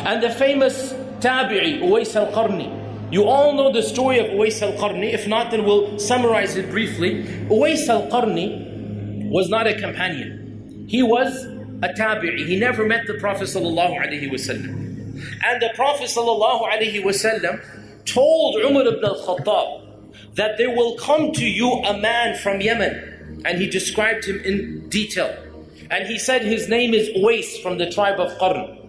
And the famous Tabi'i, Uwais al-Qarni. You all know the story of Uwais al-Qarni. If not, then we'll summarize it briefly. Uwais al-Qarni was not a companion. He was a Tabi'i. He never met the Prophet ﷺ. And the Prophet ﷺ told Umar ibn al-Khattab that there will come to you a man from Yemen. And he described him in detail. And he said his name is Uwais from the tribe of Qarn.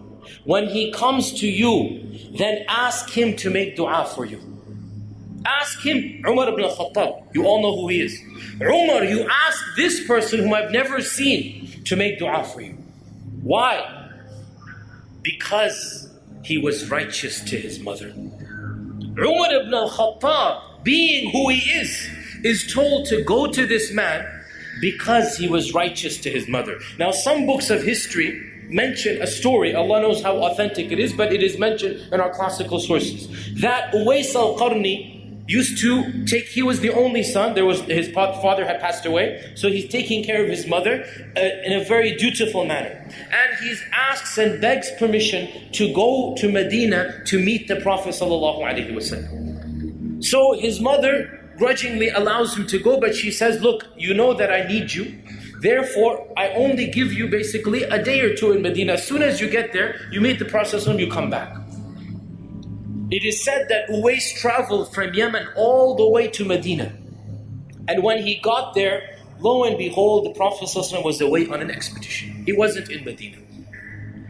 When he comes to you, then ask him to make dua for you. Ask him, Umar ibn al-Khattab. You all know who he is. Umar, you ask this person whom I've never seen to make dua for you. Why? Because he was righteous to his mother. Umar ibn al-Khattab, being who he is told to go to this man because he was righteous to his mother. Now some books of history mention a story, Allah knows how authentic it is, but it is mentioned in our classical sources, that Uwais al-Qarni used to take, he was the only son, his father had passed away, so he's taking care of his mother in a very dutiful manner. And he asks and begs permission to go to Medina to meet the Prophet ﷺ. So his mother grudgingly allows him to go, but she says, look, you know that I need you. Therefore, I only give you basically a day or two in Medina. As soon as you get there, you meet the Prophet and you come back. It is said that Uwais traveled from Yemen all the way to Medina. And when he got there, lo and behold, the Prophet was away on an expedition. He wasn't in Medina.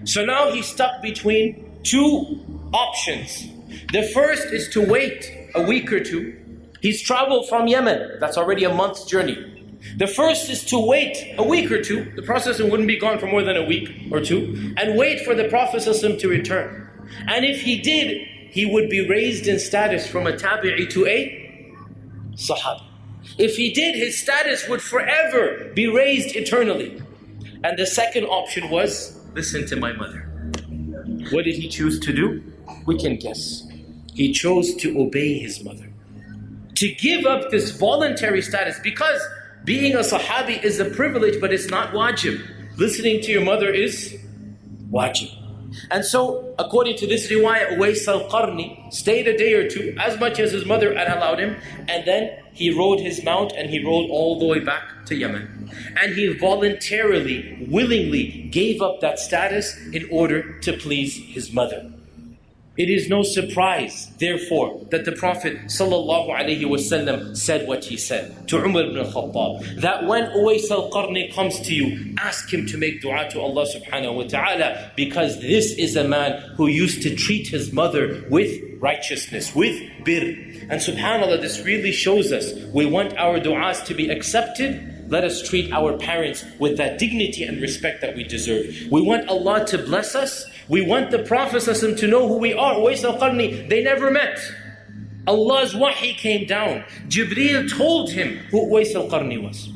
So now he's stuck between two options. The first is to wait a week or two. He's traveled from Yemen. That's already a month's journey. The first is to wait a week or two. The Prophet wouldn't be gone for more than a week or two. And wait for the Prophet to return. And if he did, he would be raised in status from a Tabi'i to a Sahabi. If he did, his status would forever be raised eternally. And the second option was, listen to my mother. What did he choose to do? We can guess. He chose to obey his mother. To give up this voluntary status, because being a Sahabi is a privilege, but it's not wajib. Listening to your mother is wajib. And so, according to this riwayah, Uwais al-Qarni stayed a day or two, as much as his mother had allowed him, and then he rode his mount and he rode all the way back to Yemen. And he voluntarily, willingly gave up that status in order to please his mother. It is no surprise, therefore, that the Prophet ﷺ said what he said to Umar ibn al-Khattab, that when Uwais al-Qarni comes to you, ask him to make dua to Allah subhanahu wa ta'ala, because this is a man who used to treat his mother with righteousness, with birr. And subhanAllah, this really shows us, we want our du'as to be accepted. Let us treat our parents with that dignity and respect that we deserve. We want Allah to bless us. We want the Prophet to know who we are. Uwais al-Qarni, they never met. Allah's wahi came down. Jibreel told him who Uwais al-Qarni was.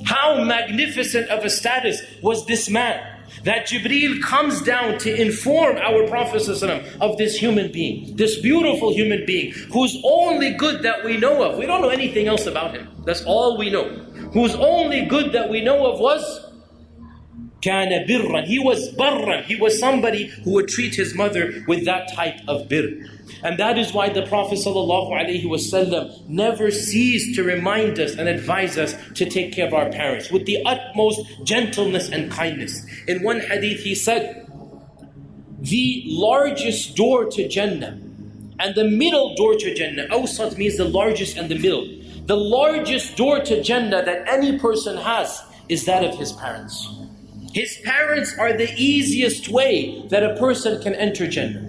How magnificent of a status was this man, that Jibreel comes down to inform our Prophet of this human being, this beautiful human being, whose only good that we know of, we don't know anything else about him, that's all we know, whose only good that we know of was kana birran. He was barran. He was somebody who would treat his mother with that type of birr. And that is why the Prophet ﷺ never ceased to remind us and advise us to take care of our parents with the utmost gentleness and kindness. In one hadith he said, the largest door to Jannah and the middle door to Jannah, awsat means the largest and the middle. The largest door to Jannah that any person has is that of his parents. His parents are the easiest way that a person can enter Jannah.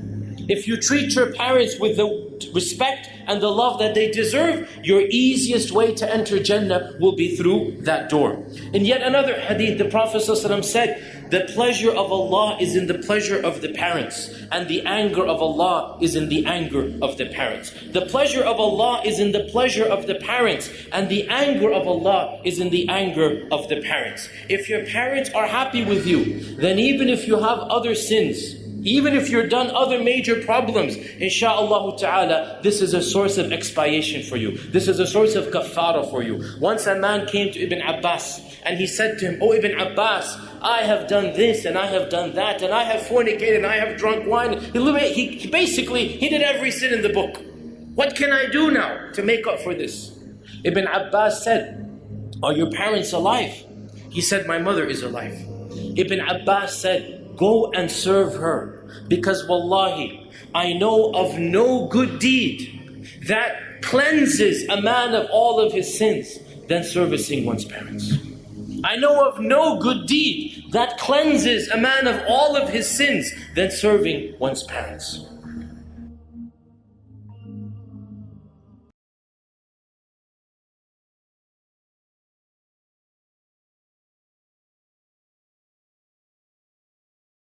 If you treat your parents with the respect and the love that they deserve, your easiest way to enter Jannah will be through that door. In yet another hadith, the Prophet ﷺ said, the pleasure of Allah is in the pleasure of the parents, and the anger of Allah is in the anger of the parents. The pleasure of Allah is in the pleasure of the parents, and the anger of Allah is in the anger of the parents. If your parents are happy with you, then even if you have other sins, Even if you're done other major problems, insha'Allah ta'ala, this is a source of expiation for you. This is a source of kafara for you. Once a man came to Ibn Abbas and he said to him, "Oh Ibn Abbas, I have done this and I have done that and I have fornicated and I have drunk wine." He basically did every sin in the book. What can I do now to make up for this? Ibn Abbas said, "Are your parents alive?" He said, "My mother is alive." Ibn Abbas said, "Go and serve her, because wallahi, I know of no good deed that cleanses a man of all of his sins than servicing one's parents." I know of no good deed that cleanses a man of all of his sins than serving one's parents.